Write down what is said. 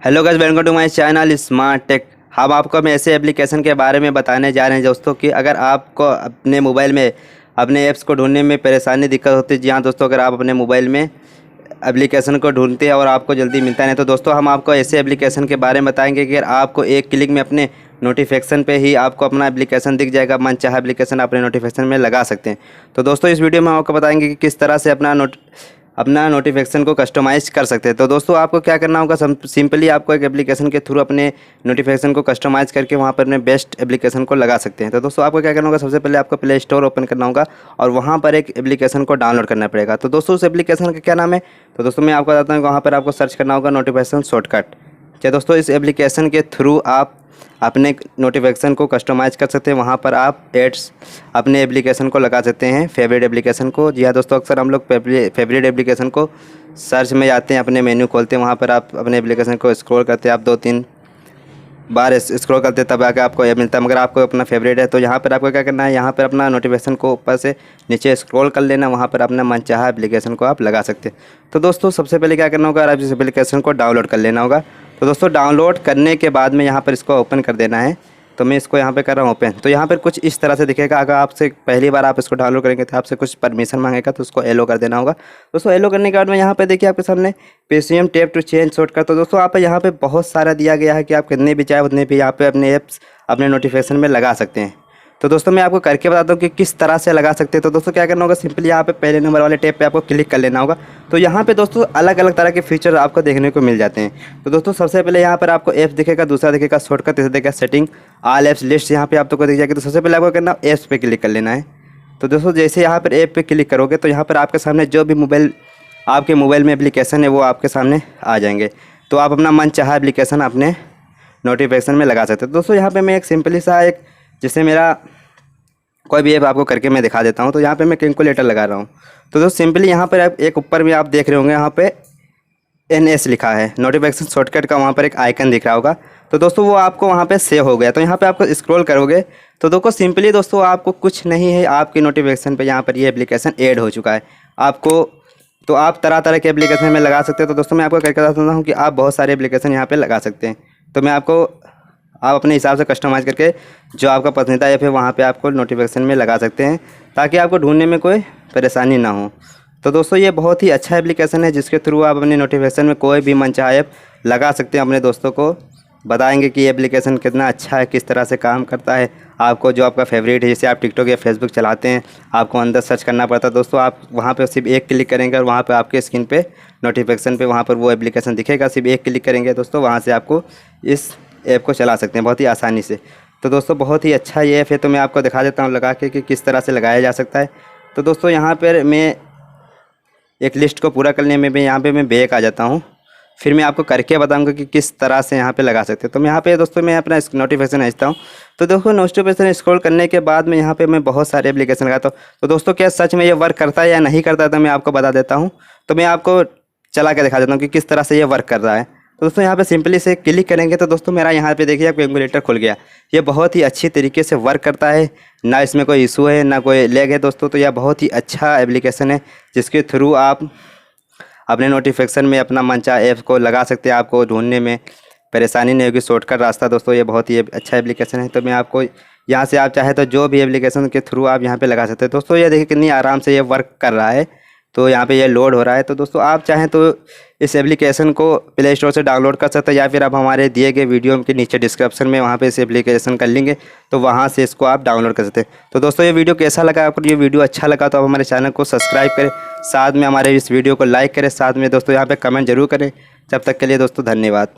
Hello guys, welcome to my channel smart tech. हम आपको मैं ऐसे एप्लीकेशन के बारे में बताने जा रहे हैं दोस्तों कि अगर आपको अपने मोबाइल में अपने ऐप्स को ढूंढने में परेशानी दिक्कत होती है। जी हाँ दोस्तों, अगर आप अपने मोबाइल में एप्लीकेशन को ढूंढते हैं और आपको जल्दी मिलता नहीं, तो दोस्तों हम आपको ऐसे एप्लीकेशन के बारे में बताएंगे कि अगर आपको एक क्लिक में अपने नोटिफिकेशन पे ही आपको अपना एप्लीकेशन दिख जाएगा। मनचाहा एप्लीकेशन अपने नोटिफिकेशन में लगा सकते हैं। तो दोस्तों इस वीडियो में हम आपको बताएंगे कि किस तरह से अपना नोटिफिकेशन को कस्टमाइज कर सकते हैं। तो दोस्तों आपको क्या करना होगा, सिंपली आपको एक एप्लीकेशन के थ्रू अपने नोटिफिकेशन को कस्टमाइज करके वहाँ पर अपने बेस्ट एप्लीकेशन को लगा सकते हैं। तो दोस्तों आपको क्या करना होगा, सबसे पहले आपको प्ले स्टोर ओपन करना होगा और वहाँ पर एक एप्लीकेशन को डाउनलोड करना पड़ेगा। तो दोस्तों उस एप्लीकेशन का क्या नाम है, तो दोस्तों मैं आपको बताता हूँ, वहाँ पर आपको सर्च करना होगा नोटिफिकेशन शॉर्टकट। क्या दोस्तों इस एप्लीकेशन के थ्रू आप अपने नोटिफिकेशन को कस्टमाइज़ कर सकते हैं। वहाँ पर आप एड्स अपने एप्लीकेशन को लगा सकते हैं, फेवरेट एप्लीकेशन को। जी हाँ दोस्तों, अक्सर हम लोग फेवरेट एप्लीकेशन को सर्च में जाते हैं, अपने मेन्यू खोलते हैं, वहाँ पर आप अपने एप्लीकेशन को स्क्रॉल करते हैं। आप 2-3 बार स्क्रॉल करते तब आके आपको ये मिलता है। मगर आपको अपना फेवरेट है तो यहाँ पर आपको क्या करना है, यहाँ पर अपना नोटिफिकेशन को ऊपर से नीचे स्क्रॉल कर लेना, वहाँ पर अपना मनचाहा एप्लीकेशन को आप लगा सकते हैं। तो दोस्तों सबसे पहले क्या करना होगा, आप इस एप्लीकेशन को डाउनलोड कर लेना होगा। तो दोस्तों डाउनलोड करने के बाद में यहाँ पर इसको ओपन कर देना है। तो मैं इसको यहाँ पे कर रहा हूँ ओपन। तो यहाँ पर कुछ इस तरह से दिखेगा। अगर आपसे पहली बार आप इसको डाउनलोड करेंगे तो आपसे कुछ परमिशन मांगेगा, तो उसको एलो कर देना होगा। दोस्तों एलो करने के बाद में यहाँ पे देखिए आपके सामने Paytm tap to change shortcut. तो दोस्तों आप यहाँ पे बहुत सारा दिया गया है कि आप कितने भी चाहे उतने भी यहाँ पे अपने ऐप्स अपने नोटिफिकेशन में लगा सकते हैं। तो दोस्तों मैं आपको करके बताता हूँ कि किस तरह से लगा सकते हैं। तो दोस्तों क्या करना होगा, सिंपली यहाँ पे पहले नंबर वाले टैब पे आपको क्लिक कर लेना होगा। तो यहाँ पे दोस्तों अलग अलग तरह के फीचर आपको देखने को मिल जाते हैं। तो दोस्तों सबसे पहले यहाँ पर आपको ऐप दिखेगा, दूसरा दिखेगा शॉर्टकट, तीसरा दिखेगा सेटिंग, ऑल ऐप्स लिस्ट यहाँ पे आपको दिख जाएगी। तो सबसे पहले आपको करना ऐप्स पे क्लिक कर लेना है। तो दोस्तों जैसे यहाँ पर ऐप पे क्लिक करोगे तो यहाँ पर आपके सामने जो भी आपके मोबाइल में एप्लीकेशन है वो आपके सामने आ जाएंगे। तो आप अपना मनचाहा एप्लीकेशन अपने नोटिफिकेशन में लगा सकते हैं। दोस्तों यहाँ पे मैं एक सिंपली सा जैसे मेरा कोई भी ऐप आपको करके मैं दिखा देता हूँ। तो यहाँ पे मैं कैलकुलेटर लगा रहा हूँ। तो दोस्तों सिंपली यहाँ पर एक ऊपर में आप देख रहे होंगे, यहाँ पे NS लिखा है, नोटिफिकेशन शॉर्टकट का वहाँ पर एक आइकन दिख रहा होगा। तो दोस्तों वो आपको वहाँ पे सेव हो गया। तो यहाँ पे आपको स्क्रॉल करोगे तो दोस्तों सिंपली दोस्तों आपको कुछ नहीं है, आपके नोटिफिकेशन पे यहाँ पर ये एप्लीकेशन ऐड हो चुका है आपको। तो आप तरह तरह के एप्लीकेशन में लगा सकते हैं। तो दोस्तों मैं आपको करके बताता हूँ कि आप बहुत सारे एप्लीकेशन यहाँ पर लगा सकते हैं। तो मैं आपको आप अपने हिसाब से कस्टमाइज़ करके जो आपका पसंदीदा ऐप है वहाँ पे आपको नोटिफिकेशन में लगा सकते हैं, ताकि आपको ढूंढने में कोई परेशानी ना हो। तो दोस्तों ये बहुत ही अच्छा एप्लीकेशन है जिसके थ्रू आप अपने नोटिफिकेशन में कोई भी मनचाहा ऐप लगा सकते हैं। अपने दोस्तों को बताएंगे कि ये एप्लीकेशन कितना अच्छा है, किस तरह से काम करता है। आपको जो आपका फेवरेट है, जैसे आप टिकटॉक या फेसबुक चलाते हैं, आपको अंदर सर्च करना पड़ता है। दोस्तों आप वहाँ पर सिर्फ एक क्लिक करेंगे और वहाँ पर आपके स्क्रीन पे नोटिफिकेशन पे वहाँ पर वो एप्लीकेशन दिखेगा। सिर्फ एक क्लिक करेंगे दोस्तों, वहाँ से आपको इस ऐप को चला सकते हैं बहुत ही आसानी से। तो दोस्तों बहुत ही अच्छा ये ऐप है। तो मैं आपको दिखा देता हूँ लगा के कि किस तरह से लगाया जा सकता है। तो दोस्तों यहाँ पर मैं एक लिस्ट को पूरा करने में यहाँ पे मैं बैक आ जाता हूँ, फिर मैं आपको करके बताऊंगा कि किस तरह से यहाँ पे लगा सकते हैं। तो मैं यहाँ पे दोस्तों मैं अपना नोटिफिकेशन भेजता हूँ। तो दोस्तों नोटिफिकेशन स्क्रॉल करने के बाद में यहाँ पे मैं बहुत सारे एप्लीकेशन लगाता हूँ। तो दोस्तों क्या सच में ये वर्क करता है या नहीं करता है, तो मैं आपको बता देता हूँ। तो मैं आपको चला के दिखा देता हूँ कि किस तरह से ये वर्क कर रहा है। तो दोस्तों यहाँ पे सिंपली से क्लिक करेंगे तो दोस्तों मेरा यहाँ पे देखिए कैलकुलेटर खुल गया। ये बहुत ही अच्छी तरीके से वर्क करता है, ना इसमें कोई इशू है ना कोई लैग है दोस्तों। तो यह बहुत ही अच्छा एप्लीकेशन है जिसके थ्रू आप अपने नोटिफिकेशन में अपना मनचाहा ऐप को लगा सकते हैं। आपको ढूंढने में परेशानी नहीं होगी, शॉर्टकट रास्ता। दोस्तों ये बहुत ही अच्छा एप्लीकेशन है। तो मैं आपको यहाँ से आप चाहे तो जो भी एप्लीकेशन के थ्रू आप यहाँ पे लगा सकते हैं। दोस्तों ये देखिए कितनी आराम से ये वर्क कर रहा है। तो यहाँ पे ये लोड हो रहा है। तो दोस्तों आप चाहें तो इस एप्लीकेशन को प्ले स्टोर से डाउनलोड कर सकते हैं, या फिर आप हमारे दिए गए वीडियो के नीचे डिस्क्रिप्शन में वहाँ पे इस एप्लीकेशन का लिंक है, तो वहाँ से इसको आप डाउनलोड कर सकते हैं। तो दोस्तों ये वीडियो कैसा लगा आपको, ये वीडियो अच्छा लगा तो आप हमारे चैनल को सब्सक्राइब करें, साथ में हमारे इस वीडियो को लाइक करें, साथ में दोस्तों यहाँ पर कमेंट जरूर करें। जब तक के लिए दोस्तों धन्यवाद।